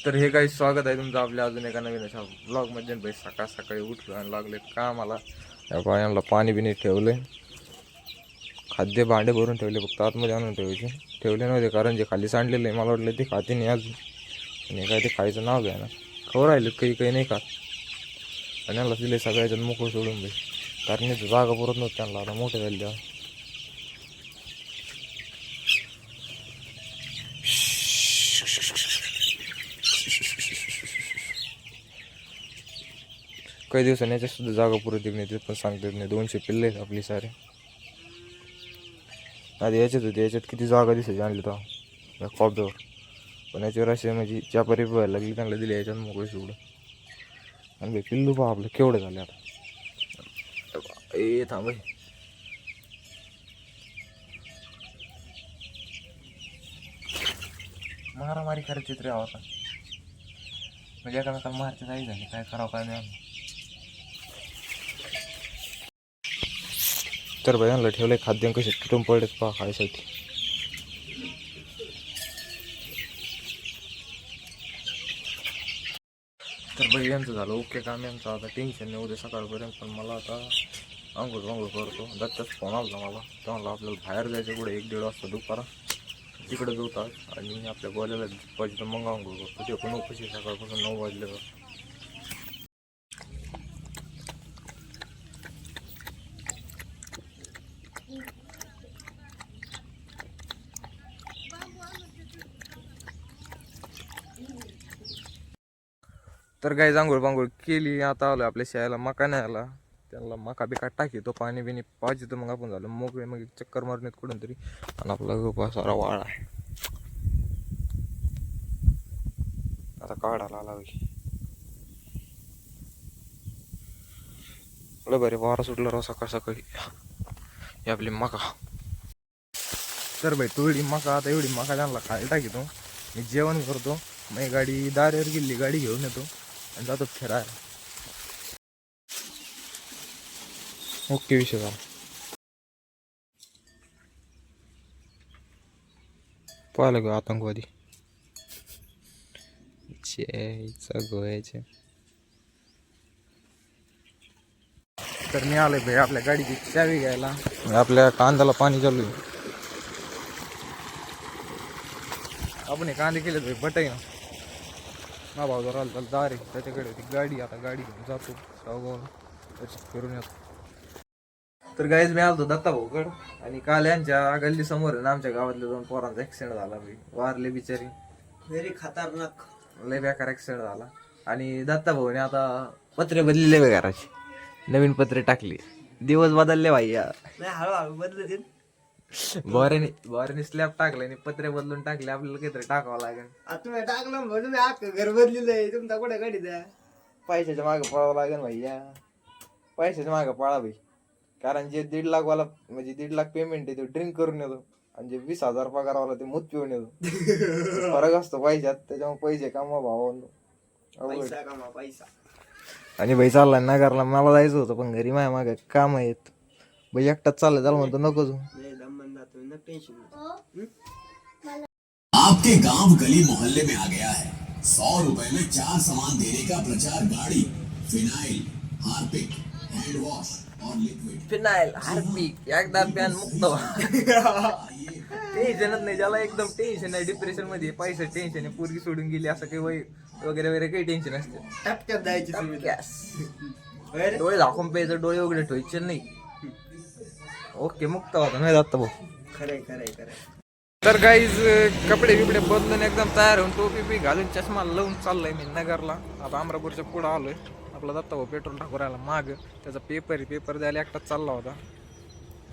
तर हे काही स्वागत आहे तुमचं आपल्या अजून एका नवीन अशा ब्लॉगमध्ये. भाई सकाळ सकाळी उठलो आणि लागले कामाला. या पाण्याला पाणी बिनी ठेवले, खाद्य भांडे भरून ठेवले, फक्त आतमध्ये आणून ठेवले नव्हते कारण जे खाली सांडलेलं आहे मला वाटलं ते खाते नाही अजून. आणि काय ते खायचं नाव घ्या ना, खबर राहिलं काही काही नाही खात. आणि यांना दिले सगळ्याच्यात मोकळं सोडून भाई, कारण जागा पुरत नव्हती त्यांना. आता मोठे झाले तेव्हा काही दिवसांनी याच्या सुद्धा जागा पुरत नाही, ते पण सांगतात नाही. 200 पिल्ले आहेत आपली सारे. आधी याच्यात होते, याच्यात किती जागा दिसायची आणली तर कॉपवर. पण याच्यावर असे म्हणजे ज्या परी व्हायला लागली त्यांना दिले याच्यात मोकळे सोडून. आणि भाई पिल्लू पहा आपलं केवढे झाले आता. ए थांब मारामारी करायची तरी आता, म्हणजे एकामेकाला मारचे नाही झाले, काय करावं काय नाही. तर भाई आणलं ठेवलंय खाद्य कसे तुटून पडलेत पहा खायसाठी. तर भाई यांचं झालं ओके काम यांचं. आता टेन्शन नाही उद्या सकाळपर्यंत. पण मला आता आंघोळ करतो. दत्ताच फोन आला मला, तेव्हा आपल्याला बाहेर जायचं पुढे 1-1.5 वाजता दुपारा तिकडे जातात. आणि आपल्या बोलायला पाहिजे तर मग आंघोळ करतो. ते पण उपशी सकाळपासून 9 वाजले. तर काय आंघोळ केली. आता आलो आपल्या शाळेला. मका नाही आला, त्यांना मका बिका टाकी तो पाणी बिनी पाहिजे तर मग आपण झालं मोकळे. मग चक्कर मारण्यात कुठून तरी. आणि आपला गोपा सारा वाळा आहे. आता काढायला आला बरे वारा सुटला राव सकाळ सकाळी. ही आपली मका. तर भाई थोडी मका, आता एवढी मका त्यांना खायला टाकीतो. मी जेवण करतो, मग गाडी दारेवर गेली, गाडी घेऊन येतो आणि जातो फिरायला. ओके विषय झाला. पाहिलं ग आतंकवादी गोव्याचे. तर मी आलोय भाई आपल्या गाडीची चावी घ्यायला. आपल्या कांद्याला पाणी चालू आहे. आपण हे कांदे केले भाई बटाई ना. हा भाऊ जरा आला दार आहे त्याच्याकडे ती गाडी. आता गाडी घेऊन जातो शावगावला, त्याच्यात फिरून येतो. तर गाईज मी आलतो दत्ता भाऊकड. आणि काल यांच्या गल्ली समोर आहे ना आमच्या गावातल्या 2 पोरांचा ऍक्सिडेंट झाला भाई. वारले बिचारी. व्हेरी खतरनाक, लय बेकार ऍक्सिडेंट झाला. आणि दत्ता भाऊने आता पत्रे बदलले बे घराचे, नवीन पत्रे टाकले. दिवस बदलले भाई. हळूहळू बदलतील. बोऱ्याने स्लॅब टाकले आणि पत्रे बदलून टाकले. आपल्याला काहीतरी टाकावं लागेल. तुम्ही टाकलं म्हणून मी अख्खं घर बदलेलंय. तुमचा कुठे गाडी द्या. पैशाच्या मागे पळावं लागेल भैया, पैशाच्या मागे पळा भाई. कारण जे 1.5 लाख वाला म्हणजे 1.5 लाख पेमेंट आहे तो ड्रिंक करून येतो. आणि जे 20,000 पगारवाला ते मूत पिऊन येतो. फरक असतो पैशात. त्याच्यामुळे पैसे कमा भावांनो, पैसा. आणि भाई चालला नगरला. मला जायचं होतं पण घरी माझ्या मागे काम आहेत भाई. एकटाच चाललं त्याला म्हणतो नको तू. आपके गांव गली मोहल्ले में आ गया है 100 रुपए में 4 सामान देने का प्रचार गाड़ी, फिनाइल, हार्पिक, हैंड वॉश और लिक्विड. फिनाइल, हार्पिक, एकदा प्यान मुक्त. टेन्शनच नाही ज्याला. एकदम टेन्शन आहे, डिप्रेशन मध्ये पैसे टेन्शन आहे, पोरगी सोडून गेली असं काही वगैरे वगैरे काही टेन्शन असते. टपक्यात द्यायची डोळे झाकून प्यायचं, डोळे वगैरे ठेवायचे नाही. ओके मुक्त होता नाही जात भाऊ. खरंय. तर गाईज कपडे बिपडे बदलून एकदम तयार होऊन टोपी बी घालून चष्मा लावून चाललाय मी नगरला. आता अमरापूरच्या पुढं आलोय. आपला दत्ता भाऊ पेट्रोल टाकू राहिला माग. त्याचा पेपर द्यायला एकटाच चालला होता.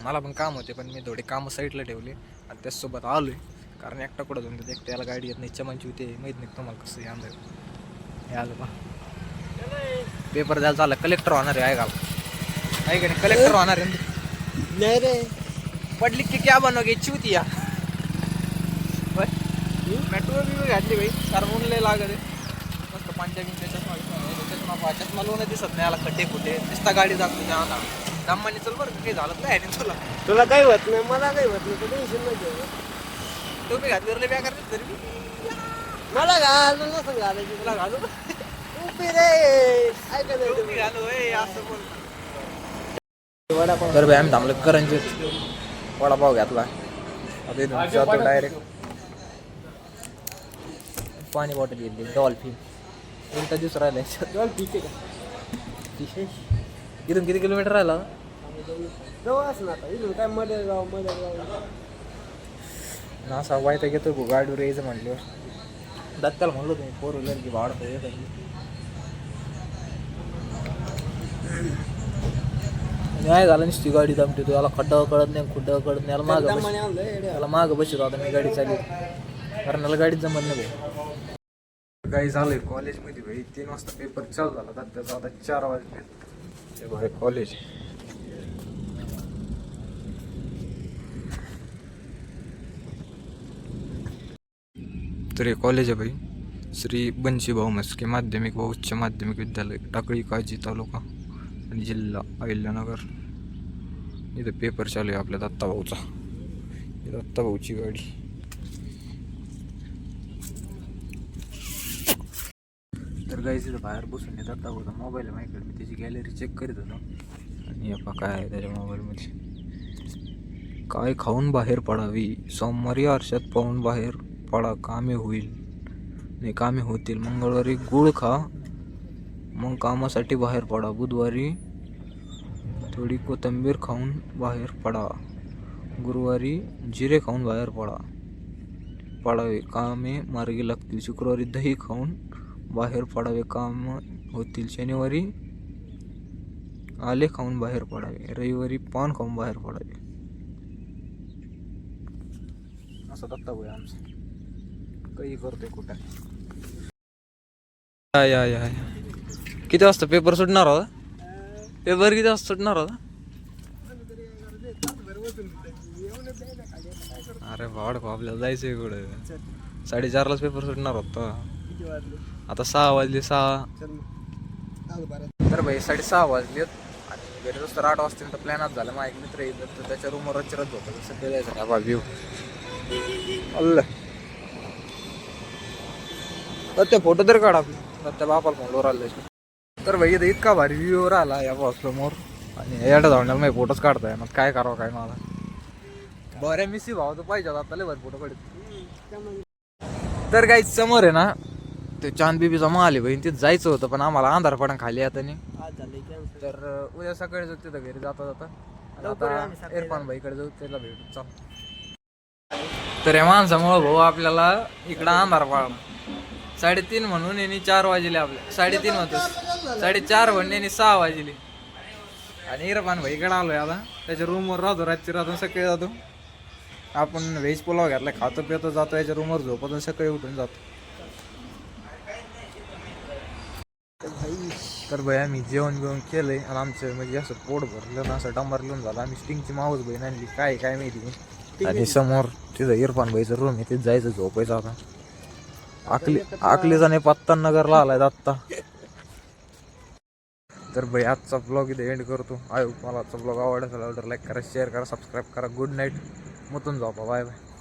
मला पण काम होते पण मी थोडे कामं साईडला ठेवले आणि त्याचसोबत आलोय. कारण एकटा कुठं जाऊन देत, त्याला गाडी येत नाही. चमनची होते माहीत नाही तुम्हाला कसं हे आंधळ. हे आलं पा पेपर द्यायला चालला. कलेक्टर होणार आहे का नाही, कलेक्टर होणार आहे. नाही रे पडली की क्या बनोगे चूतिया. मेट्रो बी घातली भाई, कारण ऊन लय लागत आहे. मस्त पंचायतीच्या चष्मा लोन दिसत नाही. आला खड्डे कुठे नुसता गाडी जातो त्या दम्माने. चल बरं काही झालं काय नाही तुला काही होत नाही, मला काही होत नाही. टेन्शन नाही. टोपी घातली लय बेकार तरी मला घाल नसं घालायची तुला घालू उभी रे तर भाई आम्ही थांबलो करंजीत वडापाव घेतला आता इथून जातो डायरेक्ट पाणी बॉटल घेतली डॉल्फिन उलटा दिवस राहिला इथून किती किलोमीटर राहिला जवळच ना आता इथून काय मध्ये जाऊ ना असा वायता घेतो भाऊ गाडीवर यायचं म्हटल्यावर दत्ताला म्हणलो तुम्ही फोर व्हीलर की भाडं येत नाही झालं नुसती गाडी दमते तू याला खड्डा कळत नाही खुड्डा कळत नाही याला मागं त्याला मागं बसतो आता मी गाडी चालली कारण मला गाडीत जमत नाही भाई काही झालंय कॉलेजमध्ये भाई 3 वाजता पेपर चालू झाला तर त्याचा आता 4 वाजले भाई कॉलेज तर हे कॉलेज आहे भाई श्री बंशीभाऊ मस्के माध्यमिक व उच्च माध्यमिक विद्यालय टाकळी काजी तालुका आणि जिल्हा अहिल्यानगर इथं पेपर चालू आहे आपल्या दत्ताभाऊचा दत्ताभाऊची गाडी तर गाईज इथं बाहेर बसून येतात दत्ताभाऊचा मोबाईल आहे माझ्याकडे मी त्याची गॅलरी चेक करीत होतो आणि हे पहा काय आहे त्याच्या मोबाईलमध्ये काय खाऊन बाहेर पडावी सोमवारी आरशात पाहून बाहेर पडा कामे होईल नाही कामे होतील मंगळवारी गुळ खा मग कामासाठी बाहेर पडा बुधवारी थोडी कोथिंबीर खाऊन बाहेर पडा गुरुवारी जिरे खाऊन बाहेर पडावे कामे मार्गी लागतील शुक्रवारी दही खाऊन बाहेर पडावे काम होतील शनिवारी आले खाऊन बाहेर पडावे रविवारी पान खाऊन बाहेर पडावे असं दत्ता भाई आमचं काही करतोय कुठं या किती वाजता पेपर सुटणार होता पेपर किती वाजता सुटणार होता अरे भाड आपल्याला जायचंय कुठं 4:30लाच पेपर सुटणार होता आता 6 वाजले 6 तर भाई 6:30 वाजलेत आणि घरी रस्ता 8 वाजता तर प्लॅनच झाला माझा एक मित्र येतात तर त्याच्या रूमवर रचरत होता तसं केलं हा व्ह्यू अल्ला तर ते फोटो तर काढ आपले त्या बापाला फोनवर आले तर भाई इथं इतका भारी व्ह्यू आला या समोर आणि याडा जाऊन मी फोटोच काढताय मग काय करावं काय मला बऱ्या मिसी भाव तर पाहिजे आता लय भारी फोटो काढत तर काही समोर आहे ना ते चांद बीबीचा माल आहे बहीण तिथं जायचं होतं पण आम्हाला अंधार पडा खाली आता नाही तर उद्या सकाळी जाऊ तिथं घरी जाता आता इरफान भाईकडे जाऊ त्याला भेटू चाल तर या माणसामुळं भाऊ आपल्याला इकडं अंधार पडला 3:30 म्हणून यांनी 4 वाजले आपल्या 3:30 होतं 4:30 म्हणून यांनी 6 वाजले आणि इरफान भाईकडे आलोय आता त्याच्या रूमवर राहतो रातची राहतो सकाळी जातो आपण व्हेज पुलाव घेतला खातो पितो जातो याच्या रूमवर झोपतो सकाळी उठून जातो तर भाई आम्ही जेवण बिवण केलंय आणि आमचं म्हणजे असं पोट भरलं ना असं डांबर लिहून झालं आम्ही स्टिंगची माऊस बहीण आणली काय माहिती आणि समोर तिथं इरफान भाईचं रूम आहे तिथं जायचं झोपायचं आता आकलीचा नाही पत्ता नगरला आलाय आत्ता तर भाई आजचा ब्लॉग इथे एंड करतो मला आजचा ब्लॉग आवडला तर लाईक करा शेअर करा सबस्क्राईब करा गुड नाईट मुतून झोपा बाय बाय